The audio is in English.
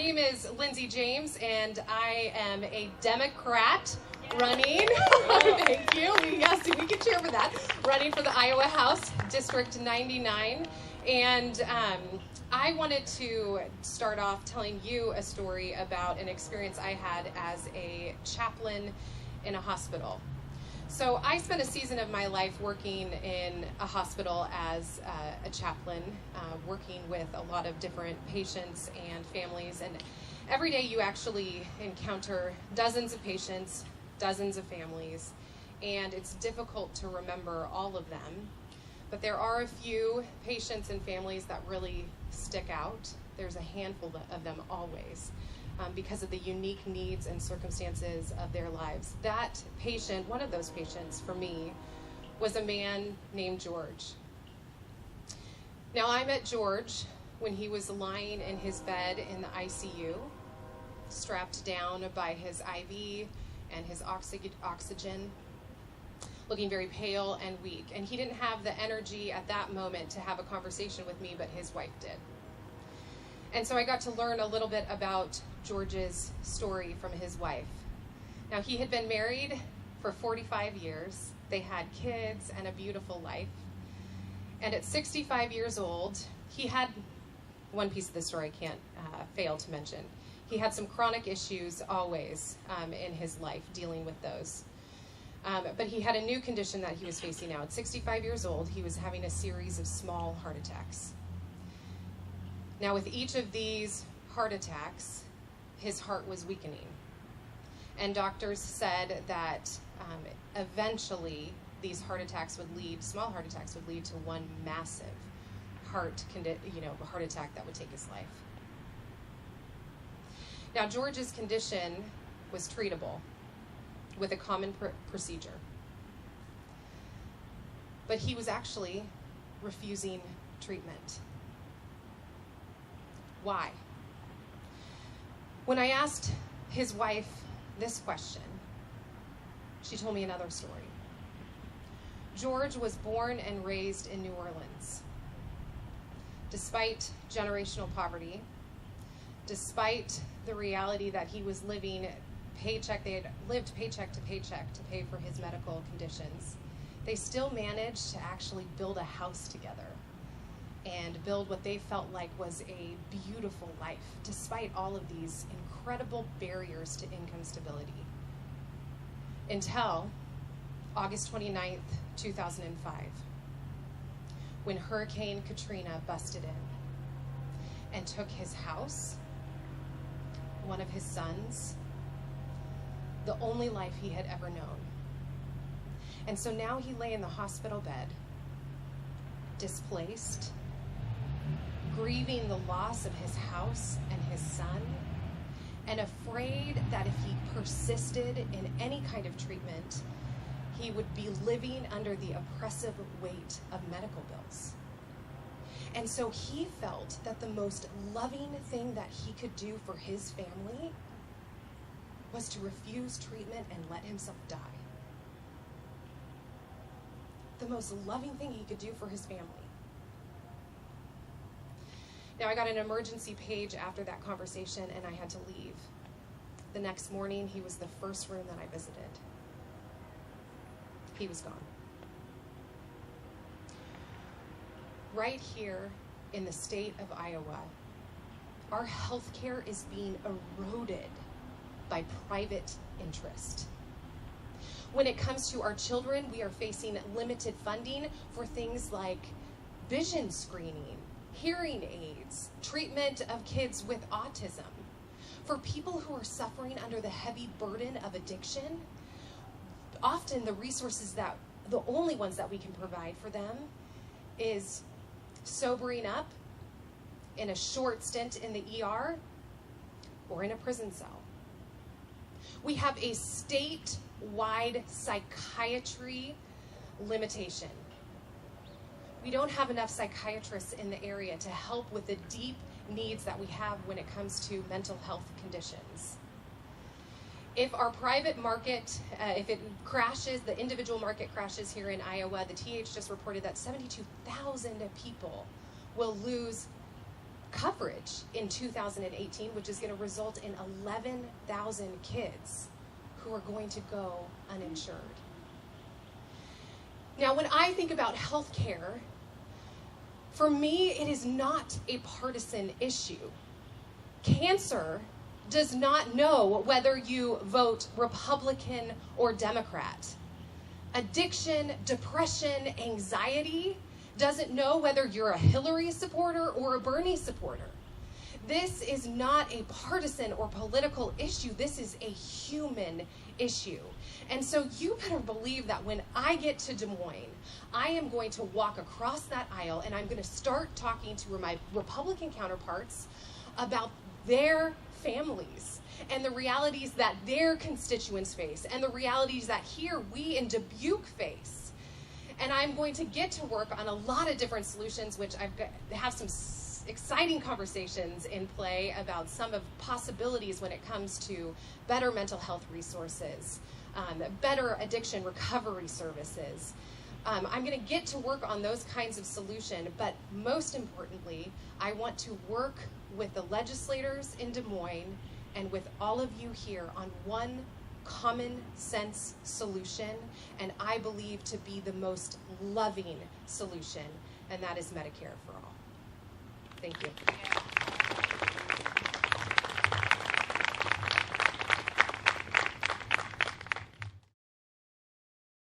name is Lindsay James, and I am a Democrat running. Thank you. Yes, we can cheer for that. Running for the Iowa House, District 99. And I wanted to start off telling you a story about an experience I had as a chaplain in a hospital. So I spent a season of my life working in a hospital as a chaplain, working with a lot of different patients and families. And every day you actually encounter dozens of patients, dozens of families, and it's difficult to remember all of them. But there are a few patients and families that really stick out. There's a handful of them always. Because of the unique needs and circumstances of their lives. That patient, one of those patients for me, was a man named George. Now I met George when he was lying in his bed in the ICU, strapped down by his IV and his oxygen, looking very pale and weak. And he didn't have the energy at that moment to have a conversation with me, but his wife did. And so I got to learn a little bit about George's story from his wife. Now, he had been married for 45 years. They had kids and a beautiful life. And at 65 years old, he had one piece of the story I can't fail to mention. He had some chronic issues always in his life, dealing with those. But he had a new condition that he was facing now. At 65 years old, he was having a series of small heart attacks. Now, with each of these heart attacks, his heart was weakening. And doctors said that eventually these small heart attacks would lead to one massive heart attack that would take his life. Now, George's condition was treatable with a common procedure. But he was actually refusing treatment. Why? When I asked his wife this question, she told me another story. George was born and raised in New Orleans. Despite generational poverty, despite the reality that he was living they had lived paycheck to paycheck to pay for his medical conditions, they still managed to actually build a house together and build what they felt like was a beautiful life, despite all of these incredible barriers to income stability. Until August 29th, 2005, when Hurricane Katrina busted in and took his house, one of his sons, the only life he had ever known. And so now he lay in the hospital bed, displaced, grieving the loss of his house and his son, and afraid that if he persisted in any kind of treatment, he would be living under the oppressive weight of medical bills. And so he felt that the most loving thing that he could do for his family was to refuse treatment and let himself die. The most loving thing he could do for his family. Now, I got an emergency page after that conversation, and I had to leave. The next morning, he was the first room that I visited. He was gone. Right here in the state of Iowa, our healthcare is being eroded by private interest. When it comes to our children, we are facing limited funding for things like vision screening, hearing aids, treatment of kids with autism. For people who are suffering under the heavy burden of addiction, often the only ones that we can provide for them is sobering up in a short stint in the ER or in a prison cell. We have a statewide psychiatry limitation. We don't have enough psychiatrists in the area to help with the deep needs that we have when it comes to mental health conditions. If our private market, if it crashes, the individual market crashes here in Iowa, the TH just reported that 72,000 people will lose coverage in 2018, which is going to result in 11,000 kids who are going to go uninsured. Now, when I think about healthcare, for me, it is not a partisan issue. Cancer does not know whether you vote Republican or Democrat. Addiction, depression, anxiety doesn't know whether you're a Hillary supporter or a Bernie supporter. This is not a partisan or political issue. This is a human issue. And so you better believe that when I get to Des Moines, I am going to walk across that aisle and I'm going to start talking to my Republican counterparts about their families and the realities that their constituents face and the realities that here we in Dubuque face. And I'm going to get to work on a lot of different solutions, which have some exciting conversations in play about some of possibilities when it comes to better mental health resources, better addiction recovery services. I'm going to get to work on those kinds of solutions, but most importantly, I want to work with the legislators in Des Moines and with all of you here on one common sense solution, and I believe to be the most loving solution, and that is Medicare for all. Thank you.